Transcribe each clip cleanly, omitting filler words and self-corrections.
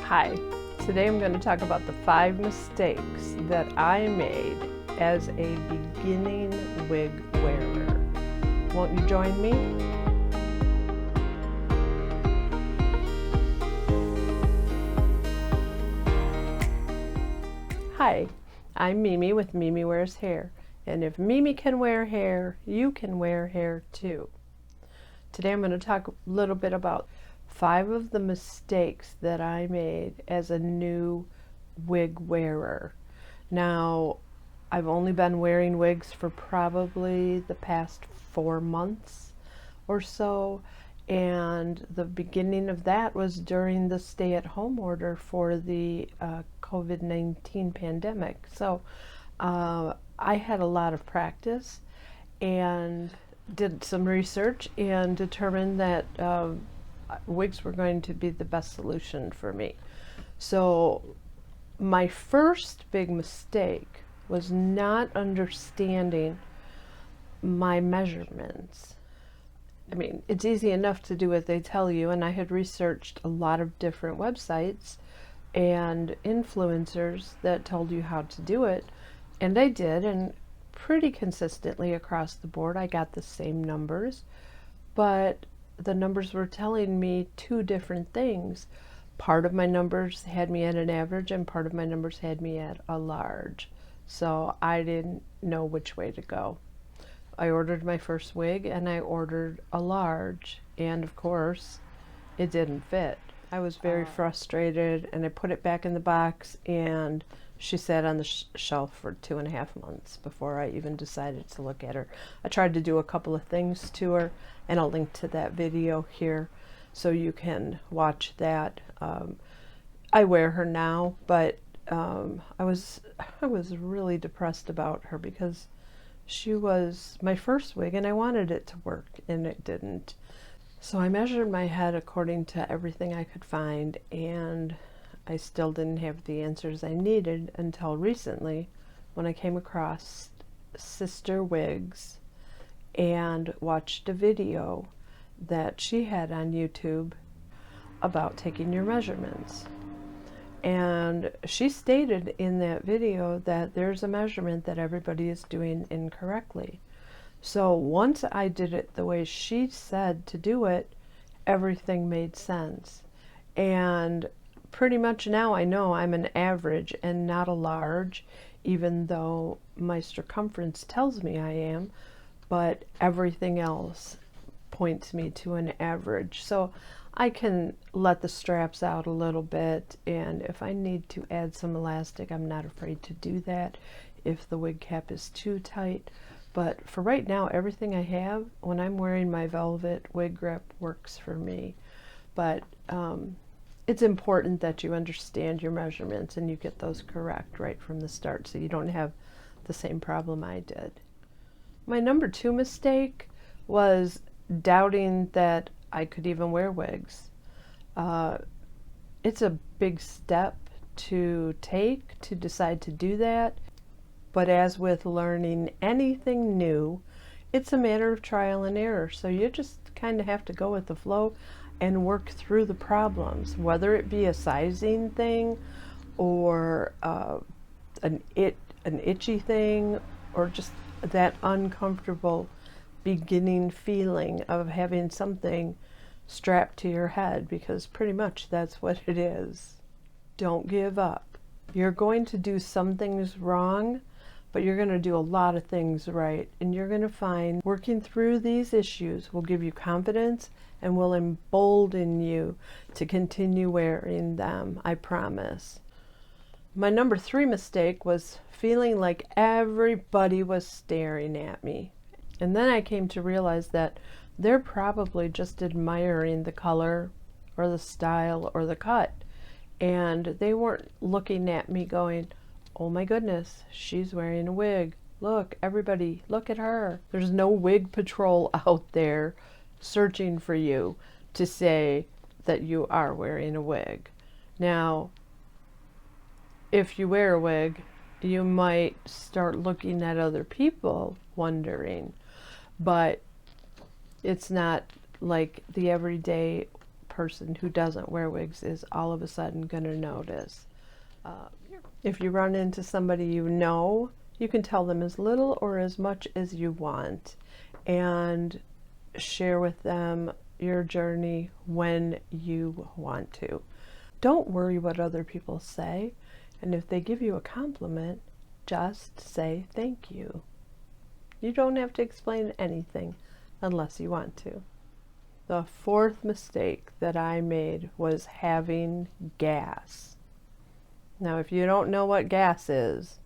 Hi, today I'm going to talk about the 5 mistakes that I made as a beginning wig wearer. Won't you join me? Hi, I'm Mimi with Mimi Wears Hair, and if Mimi can wear hair, you can wear hair too. Today I'm going to talk a little bit about 5 of the mistakes that I made as a new wig wearer. Now, I've only been wearing wigs for probably the past 4 months or so, and the beginning of that was during the stay-at-home order for the COVID-19 pandemic. So I had a lot of practice and did some research and determined that wigs were going to be the best solution for me. So my first big mistake was not understanding my measurements. I mean, it's easy enough to do what they tell you, and I had researched a lot of different websites and influencers that told you how to do it, and I did, and pretty consistently across the board I got the same numbers, but the numbers were telling me 2 different things. Part of my numbers had me at an average and part of my numbers had me at a large. So I didn't know which way to go. I ordered my first wig and I ordered a large, and of course it didn't fit. I was very frustrated, and I put it back in the box, and she sat on the shelf for 2.5 months before I even decided to look at her. I tried to do a couple of things to her, and I'll link to that video here so you can watch that. I wear her now, but I was really depressed about her because she was my first wig and I wanted it to work, and it didn't. So I measured my head according to everything I could find, and I still didn't have the answers I needed until recently when I came across Sister Wigs and watched a video that she had on YouTube about taking your measurements. And she stated in that video that there's a measurement that everybody is doing incorrectly. So once I did it the way she said to do it, everything made sense. And pretty much now I know I'm an average and not a large, even though my circumference tells me I am, but everything else points me to an average. So I can let the straps out a little bit, and if I need to add some elastic, I'm not afraid to do that if the wig cap is too tight. But for right now, everything I have, when I'm wearing my velvet wig grip, works for me. But it's important that you understand your measurements and you get those correct right from the start so you don't have the same problem I did. My number 2 mistake was doubting that I could even wear wigs. It's a big step to take to decide to do that. But as with learning anything new, it's a matter of trial and error. So you just kind of have to go with the flow and work through the problems, whether it be a sizing thing or an itchy thing, or just that uncomfortable beginning feeling of having something strapped to your head, because pretty much that's what it is. Don't give up. You're going to do some things wrong, but you're going to do a lot of things right, and you're going to find working through these issues will give you confidence and will embolden you to continue wearing them, I promise. My number 3 mistake was feeling like everybody was staring at me. And then I came to realize that they're probably just admiring the color or the style or the cut, and they weren't looking at me going, oh my goodness, she's wearing a wig. Look, everybody, look at her. There's no wig patrol out there searching for you to say that you are wearing a wig. Now, if you wear a wig, you might start looking at other people wondering, but it's not like the everyday person who doesn't wear wigs is all of a sudden going to notice. If you run into somebody you know, you can tell them as little or as much as you want and share with them your journey when you want to. Don't worry what other people say, and if they give you a compliment, just say thank you. You don't have to explain anything unless you want to. The fourth mistake that I made was having gas. Now, if you don't know what gas is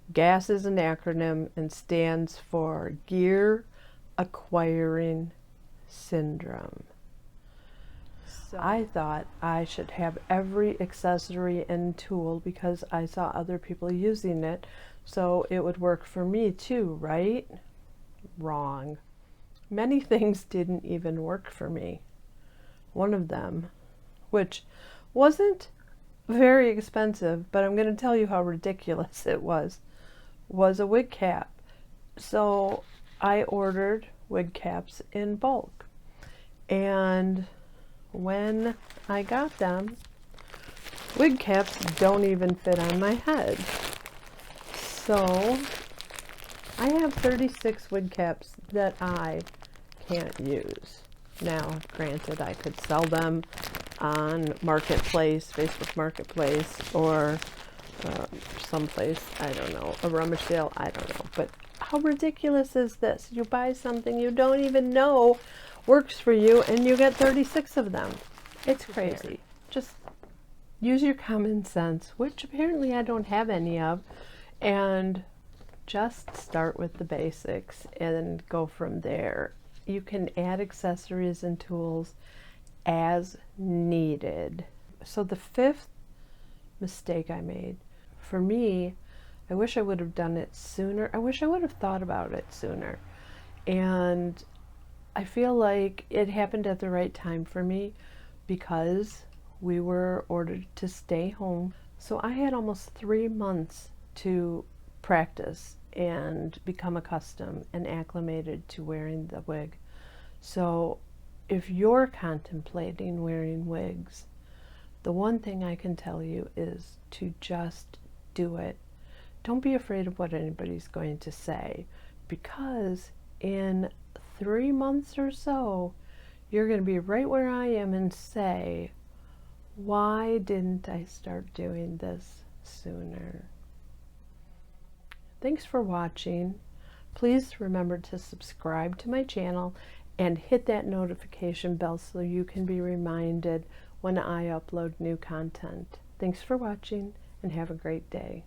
an acronym and stands for Gear Acquiring Syndrome. So I thought I should have every accessory and tool because I saw other people using it, so it would work for me too, right? Wrong. Many things didn't even work for me. One of them, which wasn't very expensive, but I'm going to tell you how ridiculous it was a wig cap. So I ordered wig caps in bulk, and when I got them, wig caps don't even fit on my head. So I have 36 wig caps that I can't use. Now, granted, I could sell them on Marketplace, Facebook Marketplace, or someplace, I don't know, a rummage sale, I don't know. But how ridiculous is this? You buy something you don't even know works for you and you get 36 of them. It's crazy. Just use your common sense, which apparently I don't have any of, and just start with the basics and go from there. You can add accessories and tools as needed. So the fifth mistake I made, for me, I wish I would have done it sooner. I wish I would have thought about it sooner. And I feel like it happened at the right time for me because we were ordered to stay home. So I had almost 3 months to practice and become accustomed and acclimated to wearing the wig. So if you're contemplating wearing wigs, the one thing I can tell you is to just do it. Don't be afraid of what anybody's going to say, because in 3 months or so, you're going to be right where I am and say, why didn't I start doing this sooner? Thanks for watching. Please remember to subscribe to my channel and hit that notification bell so you can be reminded when I upload new content. Thanks for watching and have a great day.